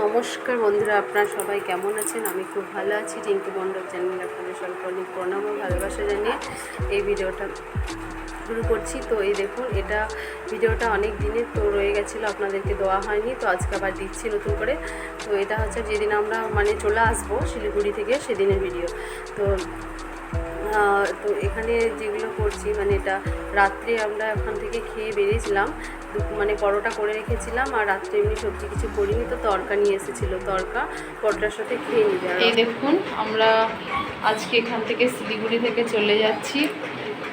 নমস্কার বন্ধুরা, আপনারা সবাই কেমন আছেন? আমি খুব ভালো আছি। রিঙ্কু মণ্ডল চ্যানেলে আপনাদের সবাইকে অনেক প্রণাম ও ভালোবাসা জানিয়ে এই ভিডিওটা শুরু করছি। তো এই দেখুন, এটা ভিডিওটা অনেক দিনের তো রয়ে গেছিলো, আপনাদেরকে দেওয়া হয়নি, তো আজকে আবার দিচ্ছি নতুন করে। তো এটা হচ্ছে যেদিন আমরা চলে আসবো শিলিগুড়ি থেকে সেদিনের ভিডিও। তো এখানে যেগুলো করছি এটা রাত্রে আমরা ওখান থেকে খেয়ে বেরিয়েছিলাম, পরোটা করে রেখেছিলাম, আর রাত্রে এমনি সবজি কিছু করিনি, তো তড়কা নিয়ে এসেছিলো, তড়কা পরোটার সাথে খেয়ে নিবে। এই দেখুন, আমরা আজকে এখান থেকে শিলিগুড়ি থেকে চলে যাচ্ছি।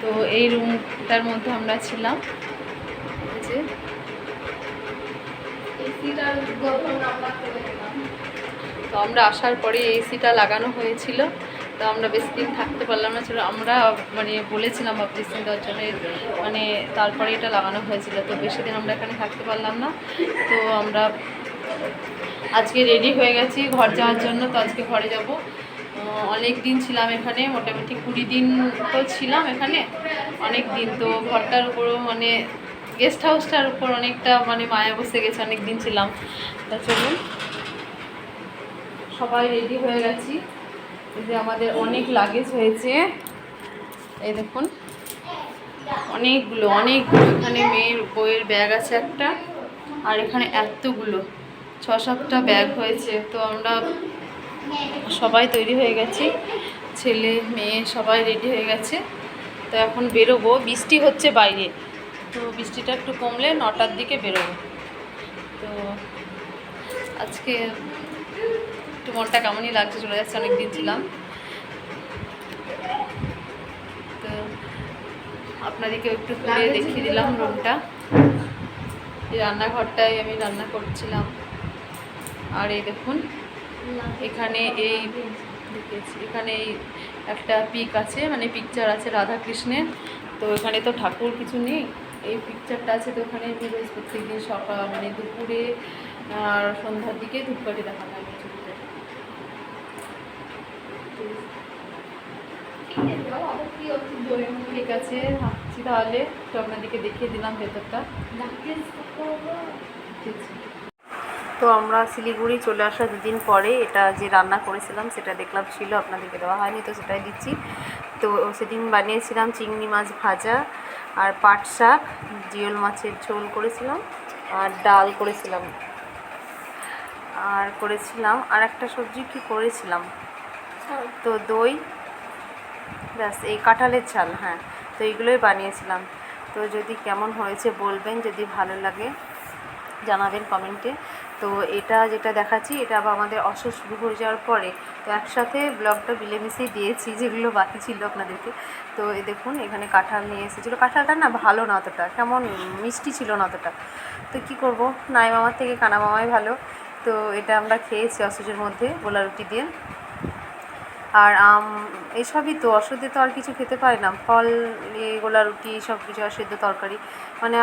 তো এই রুমটার মধ্যে আমরা ছিলাম, যে তো আমরা আসার পরে এসিটা লাগানো হয়েছিল, তো আমরা বেশি দিন থাকতে পারলাম না। আমরা বলেছিলাম অপারেশন দেওয়ার জন্য, তারপরে এটা লাগানো হয়েছিল, তো বেশি দিন আমরা এখানে থাকতে পারলাম না। তো আমরা আজকে রেডি হয়ে গেছি ঘর যাওয়ার জন্য। তো আজকে ঘরে যাব। অনেক দিন ছিলাম এখানে, মোটামুটি 20 দিন তো ছিলাম এখানে, অনেক দিন। তো ঘরটার উপরও গেস্ট হাউসটার উপর অনেকটা মায়া বসে গেছে, অনেক দিন ছিলাম। তা চলুন, সবাই রেডি হয়ে গেছি। এই যে আমাদের অনেক লাগেজ হয়েছে, এই দেখুন অনেকগুলো এখানে মেয়ের বইয়ের ব্যাগ আছে একটা, আর এখানে এতগুলো 6-7টা ব্যাগ হয়েছে। তো আমরা সবাই তৈরি হয়ে গেছি, ছেলে মেয়ে সবাই রেডি হয়ে গেছে। তো এখন বেরোবো, বৃষ্টি হচ্ছে বাইরে, তো বৃষ্টিটা একটু কমলে 9টার দিকে বেরোবো। তো আজকে একটু মনটা কেমনই লাগছে, চলে যাচ্ছে, অনেকদিন ছিলাম। তো আপনাদেরকে একটু ঘুরে দেখিয়ে দিলাম রুমটা। এই রান্নাঘরটায় আমি রান্না করছিলাম। আর এই দেখুন, এখানে এই একটা পিক আছে, পিকচার আছে রাধা কৃষ্ণের। তো এখানে তো ঠাকুর কিছু নেই, এই পিকচারটা আছে। তো ওখানে আমি রোজ প্রত্যেকদিন সকাল দুপুরে আর সন্ধ্যার দিকে ধূপকাঠি দেখানো হয় ছবিটা। ঠিক আছে, হাঁটছি তাহলে, তো আপনাদেরকে দেখিয়ে দিলাম ভেতরটা। তো আমরা শিলিগুড়ি চলে আসার 2 দিন পরে এটা যে রান্না করেছিলাম সেটা দেখলাম ছিল, আপনাদেরকে দেওয়া হয়নি, তো সেটাই দিচ্ছি। তো সেদিন বানিয়েছিলাম চিংড়ি মাছ ভাজা, আর পাট শাক, জিওল মাছের ঝোল করেছিলাম, আর ডাল করেছিলাম, আর একটা সবজি কি করেছিলাম, তো দই, ব্যাস। এই কাঁঠালের ঝাল, হ্যাঁ। তো এইগুলোই বানিয়েছিলাম। তো যদি কেমন হয়েছে বলবেন, যদি ভালো লাগে জানাবেন কমেন্টে। তো এটা যেটা দেখাচ্ছি, এটা আবার আমাদের অসর শুরু হয়ে যাওয়ার পরে, তো একসাথে ব্লগটা মিলেমিশেই দিয়েছি, যেগুলো বাকি ছিল আপনাদেরকে। তো এই দেখুন, এখানে কাঁঠাল নিয়ে এসেছিলো, কাঁঠালটা না ভালো না অতটা, কেমন মিষ্টি ছিল না অতটা। তো কী করব, নাই মামার থেকে কানা মামাই ভালো। তো এটা আমরা খেয়েছি অসুজের মধ্যে গোলা রুটি দিয়ে, আর এসবই। তো অসুধে তো আর কিছু খেতে পারি না, ফল, গোলা রুটি, সব কিছু, আর সেদ্ধ তরকারি,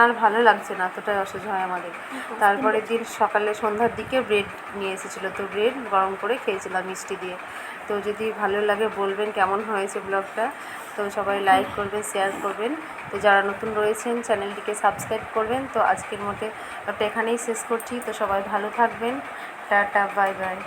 আর ভালো লাগছে না, এতটাই অসহ্য হয় আমাদের। তারপরের দিন সকালে সন্ধ্যার দিকে ব্রেড নিয়ে এসেছিলো, তো ব্রেড গরম করে খেয়েছিলাম মিষ্টি দিয়ে। তো যদি ভালো লাগে বলবেন কেমন হয়েছে ব্লগটা। তো সবাই লাইক করবেন, শেয়ার করবেন। তো যারা নতুন রয়েছেন চ্যানেলটিকে সাবস্ক্রাইব করবেন। তো আজকের মতো একটা এখানেই শেষ করছি। তো সবাই ভালো থাকবেন, টাটা, বাই বাই।